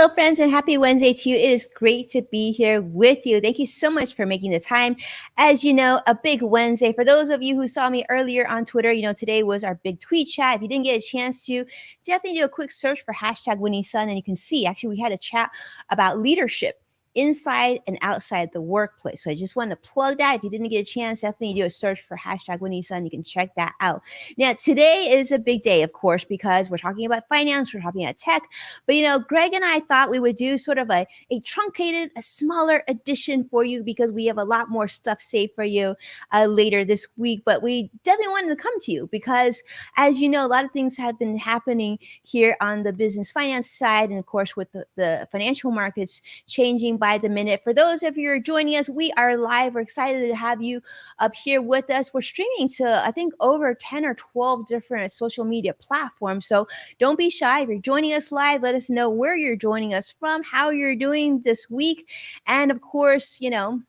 Hello, friends, and happy Wednesday to you. It is great to be here with you. Thank you so much for making the time. As you know, a big Wednesday. For those of you who saw me earlier on Twitter, today was our big tweet chat. If you didn't get a chance to, definitely do a quick search for hashtag Winnie Sun, and you can see actually we had a chat about leadership inside and outside the workplace. So I just wanted to plug that. If you didn't get a chance, definitely do a search for hashtag Winnie Sun. You can check that out. Now, today is a big day, of course, because we're talking about finance, we're talking about tech. But Greg and I thought we would do sort of a truncated, a smaller edition for you because we have a lot more stuff saved for you later this week. But we definitely wanted to come to you because, as you know, a lot of things have been happening here on the business finance side, and of course, with the financial markets changing by the minute. For those of you who are joining us, we are live. We're excited to have you up here with us. We're streaming to, I think, over 10 or 12 different social media platforms. So don't be shy. If you're joining us live, let us know where you're joining us from, how you're doing this week, and of course,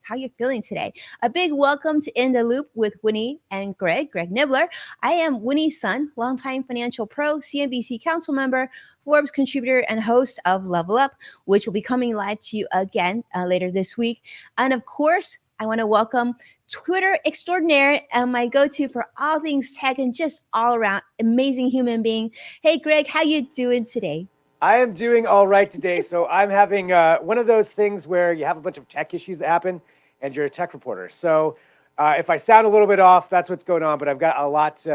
how you're feeling today. A big welcome to In the Loop with Winnie and Greg Nibbler. I am Winnie's son, longtime financial pro, CNBC council member, Forbes contributor, and host of Level Up, which will be coming live to you again later this week. And of course, I want to welcome Twitter extraordinaire and my go-to for all things tech and just all around amazing human being. Hey, Greg, how you doing today? I am doing all right today. So I'm having one of those things where you have a bunch of tech issues that happen and you're a tech reporter. So if I sound a little bit off, that's what's going on. But I've got a lot.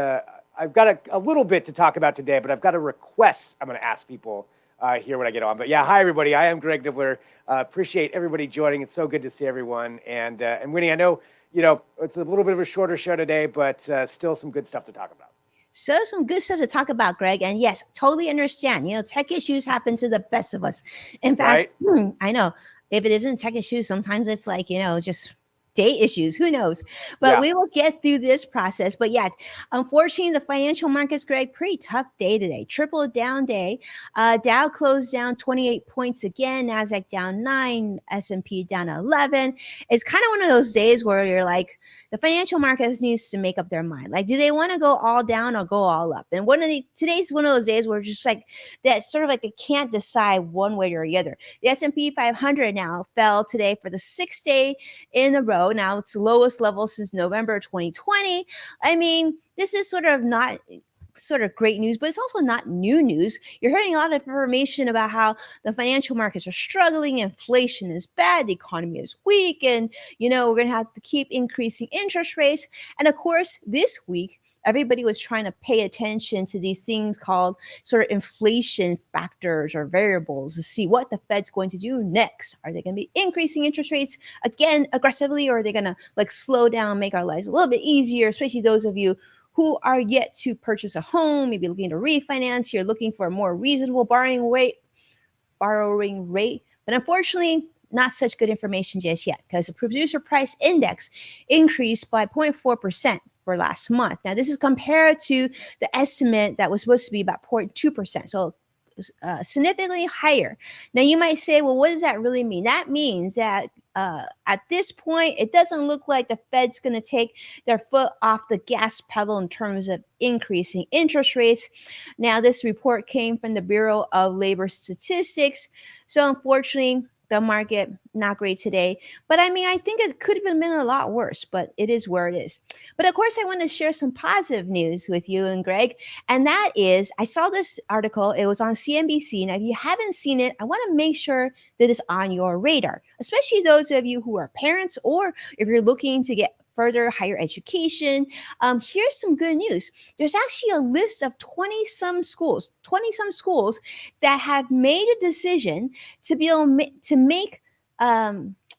I've got a little bit to talk about today, but I've got a request I'm going to ask people here when I get on. But yeah, hi, everybody. I am Greg Nibbler. Appreciate everybody joining. It's so good to see everyone. And Winnie, I know, it's a little bit of a shorter show today, but still some good stuff to talk about. So some good stuff to talk about, Greg. And yes, totally understand. Tech issues happen to the best of us. In fact, right? I know if it isn't tech issues, sometimes it's like, just day issues, who knows? But we will get through this process. But yeah, unfortunately, the financial markets, Greg, pretty tough day today. Triple down day. Dow closed down 28 points again. NASDAQ down 9. S&P down 11. It's kind of one of those days where you're like, the financial markets needs to make up their mind. Like, do they want to go all down or go all up? And today's one of those days where just like that sort of like they can't decide one way or the other. The S&P 500 now fell today for the 6th day in a row. Now it's the lowest level since November 2020. I mean, this is sort of great news, but it's also not new news. You're hearing a lot of information about how the financial markets are struggling, inflation is bad, the economy is weak, and we're going to have to keep increasing interest rates. And of course, this week, everybody was trying to pay attention to these things called sort of inflation factors or variables to see what the Fed's going to do next. Are they going to be increasing interest rates again aggressively, or are they going to like slow down, make our lives a little bit easier, especially those of you who are yet to purchase a home, maybe looking to refinance, you're looking for a more reasonable borrowing rate. But unfortunately, not such good information just yet, because the producer price index increased by 0.4% for last month. Now, this is compared to the estimate that was supposed to be about 0.2%. So significantly higher. Now, you might say, well, what does that really mean? That means that at this point, it doesn't look like the Fed's going to take their foot off the gas pedal in terms of increasing interest rates. Now, this report came from the Bureau of Labor Statistics. So unfortunately, the market, not great today. But I mean, I think it could have been a lot worse, but it is where it is. But of course, I want to share some positive news with you and Greg. And that is, I saw this article. It was on CNBC. Now, if you haven't seen it, I want to make sure that it's on your radar, especially those of you who are parents or if you're looking to get further higher education. Here's some good news. There's actually a list of 20-some schools that have made a decision to be able to make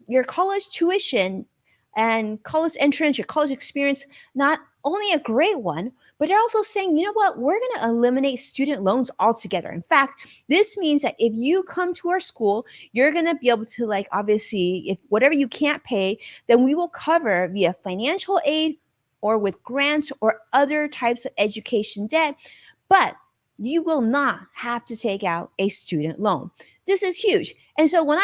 your college tuition and college entrance, your college experience, not only a great one, but they're also saying, you know what, we're going to eliminate student loans altogether. In fact, this means that if you come to our school, you're going to be able to, like, obviously, if whatever you can't pay, then we will cover via financial aid or with grants or other types of education debt. But you will not have to take out a student loan. This is huge. And so when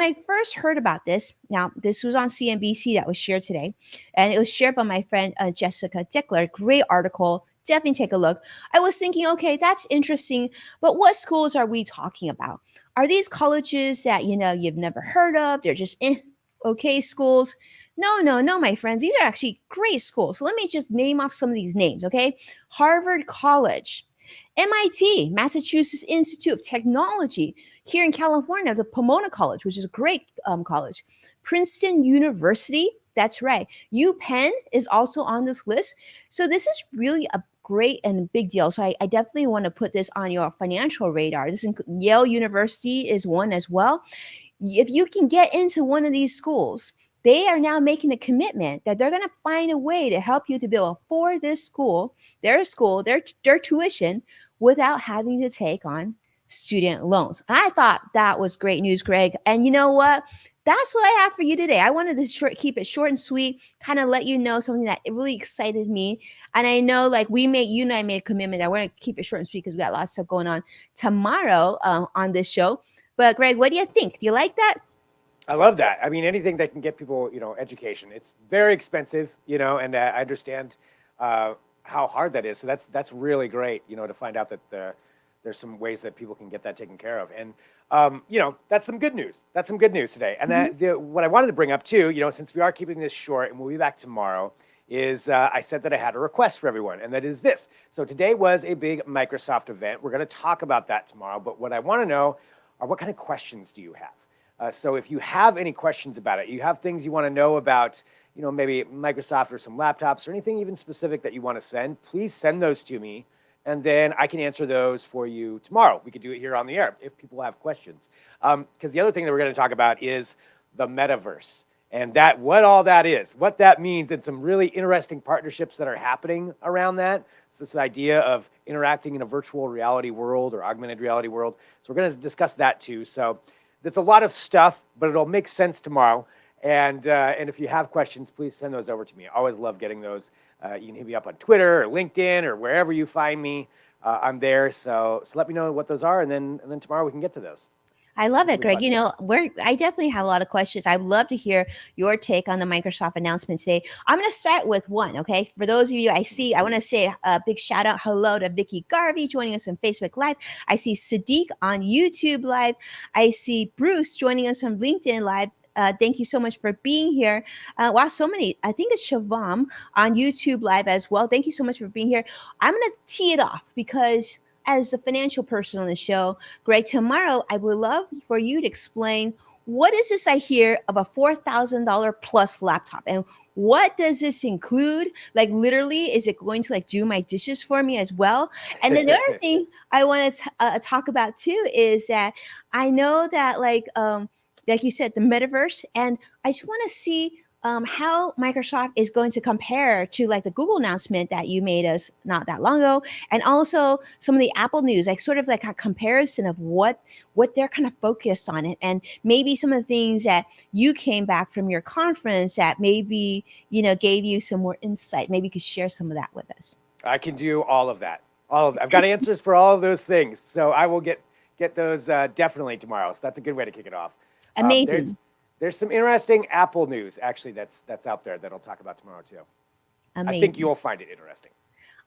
I first heard about this, now this was on CNBC that was shared today, and it was shared by my friend Jessica Dickler, great article. Definitely take a look. I was thinking, okay, that's interesting, but what schools are we talking about? Are these colleges that you've never heard of? They're just okay schools. No, no, no, my friends. These are actually great schools. So let me just name off some of these names, okay? Harvard College, MIT, Massachusetts Institute of Technology, here in California, the Pomona College, which is a great college, Princeton University. That's right. UPenn is also on this list. So this is really a great and big deal. So I definitely want to put this on your financial radar. Yale University is one as well. If you can get into one of these schools, they are now making a commitment that they're going to find a way to help you to be able to afford this school, their tuition without having to take on student loans. And I thought that was great news, Greg. And you know what? That's what I have for you today. I wanted to keep it short and sweet, kind of let you know something that it really excited me. And I know, like you and I made a commitment that we're going to keep it short and sweet because we got lots of stuff going on tomorrow on this show. But Greg, what do you think? Do you like that? I love that. I mean, anything that can get people, education. It's very expensive, and I understand how hard that is. So that's really great, to find out that there's some ways that people can get that taken care of. And that's some good news. That's some good news today. And what I wanted to bring up too, since we are keeping this short and we'll be back tomorrow, is I said that I had a request for everyone, and that is this. So today was a big Microsoft event. We're going to talk about that tomorrow. But what I want to know are what kind of questions do you have? So if you have any questions about it, you have things you want to know about, maybe Microsoft or some laptops or anything even specific that you want to send, please send those to me. And then I can answer those for you tomorrow. We could do it here on the air if people have questions. Because the other thing that we're going to talk about is the metaverse and what all that is, what that means, and some really interesting partnerships that are happening around that. It's this idea of interacting in a virtual reality world or augmented reality world. So we're going to discuss that too. So there's a lot of stuff, but it'll make sense tomorrow. And if you have questions, please send those over to me. I always love getting those. You can hit me up on Twitter or LinkedIn or wherever you find me. I'm there. So let me know what those are, and then tomorrow we can get to those. I love it, Greg. I definitely have a lot of questions. I'd love to hear your take on the Microsoft announcement today. I'm going to start with one, okay? For those of you I want to say a big shout out, hello to Vicky Garvey joining us on Facebook Live. I see Sadiq on YouTube Live. I see Bruce joining us on LinkedIn Live. Thank you so much for being here. Wow, so many. I think it's Shavam on YouTube Live as well. Thank you so much for being here. I'm going to tee it off because as a financial person on the show, Greg, tomorrow I would love for you to explain what is this I hear of a $4,000 plus laptop, and what does this include? Like literally, is it going to do my dishes for me as well? And then the other thing I want to talk about too is that I know that like you said, the metaverse, and I just want to see how Microsoft is going to compare to like the Google announcement that you made us not that long ago, and also some of the Apple news, like sort of like a comparison of what they're kind of focused on it, and maybe some of the things that you came back from your conference that maybe gave you some more insight. Maybe you could share some of that with us. I can do all of that. I've got answers for all of those things, so I will get those definitely tomorrow. So that's a good way to kick it off. Amazing. There's some interesting Apple news actually that's out there that I'll talk about tomorrow too. Amazing. I think you'll find it interesting.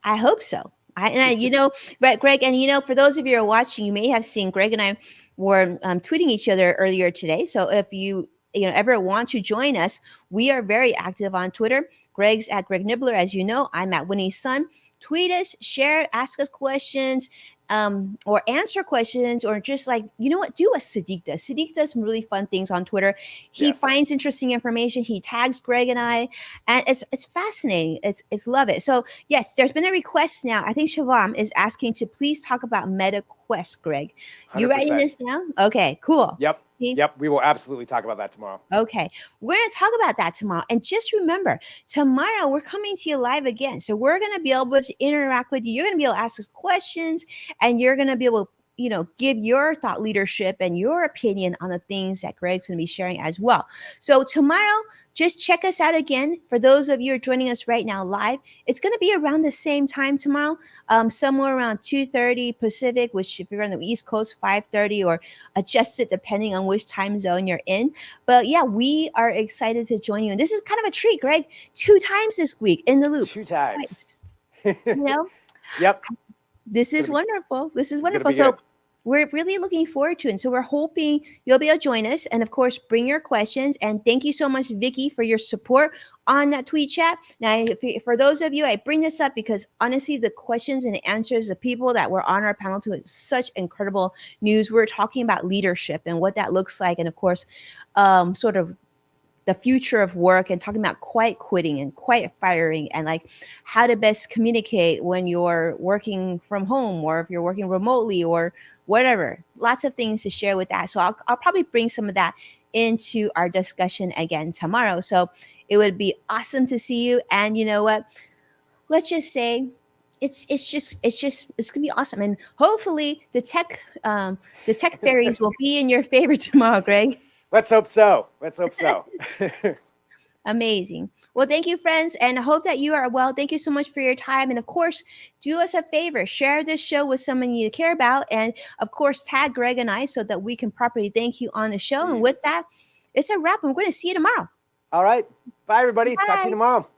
I hope so. Right, Greg, and for those of you who are watching, you may have seen Greg and I were tweeting each other earlier today. So if you ever want to join us, we are very active on Twitter. Greg's at Greg Nibbler, as you know. I'm at Winnie's Son. Tweet us, share, ask us questions, or answer questions, or just do what Sadiq does. Sadiq does some really fun things on Twitter. He finds interesting information. He tags Greg and I, and it's fascinating. It's love it. So yes, there's been a request now. I think Shavam is asking to please talk about Meta Quest, Greg. 100%. You writing this down? Okay, cool. Yep. Yep, we will absolutely talk about that tomorrow. Okay, we're going to talk about that tomorrow. And just remember, tomorrow we're coming to you live again. So we're going to be able to interact with you. You're going to be able to ask us questions, and you're going to be able to give your thought leadership and your opinion on the things that Greg's going to be sharing as well. So tomorrow, just check us out again. For those of you who are joining us right now live, it's going to be around the same time tomorrow, somewhere around 2:30 Pacific, which if you're on the East Coast, 5:30, or adjust it depending on which time zone you're in. But yeah, we are excited to join you. And this is kind of a treat, Greg. 2 times this week in the loop. 2 times. Yep. This is wonderful. This is wonderful. So we're really looking forward to it. And so we're hoping you'll be able to join us. And of course, bring your questions. And thank you so much, Vicky, for your support on that tweet chat. Now, for those of you, I bring this up because honestly, the questions and the answers, the people that were on our panel to such incredible news. We're talking about leadership and what that looks like. And of course, sort of the future of work and talking about quiet quitting and quiet firing and like how to best communicate when you're working from home or if you're working remotely or whatever. Lots of things to share with that. So I'll probably bring some of that into our discussion again tomorrow. So it would be awesome to see you. And you know what? Let's just say it's gonna be awesome. And hopefully the tech fairies will be in your favor tomorrow, Greg. Let's hope so. Let's hope so. Amazing. Well, thank you, friends, and I hope that you are well. Thank you so much for your time. And of course, do us a favor, share this show with someone you care about. And of course, tag Greg and I so that we can properly thank you on the show. And with that, it's a wrap. I'm going to see you tomorrow. All right. Bye, everybody. Bye. Talk to you tomorrow.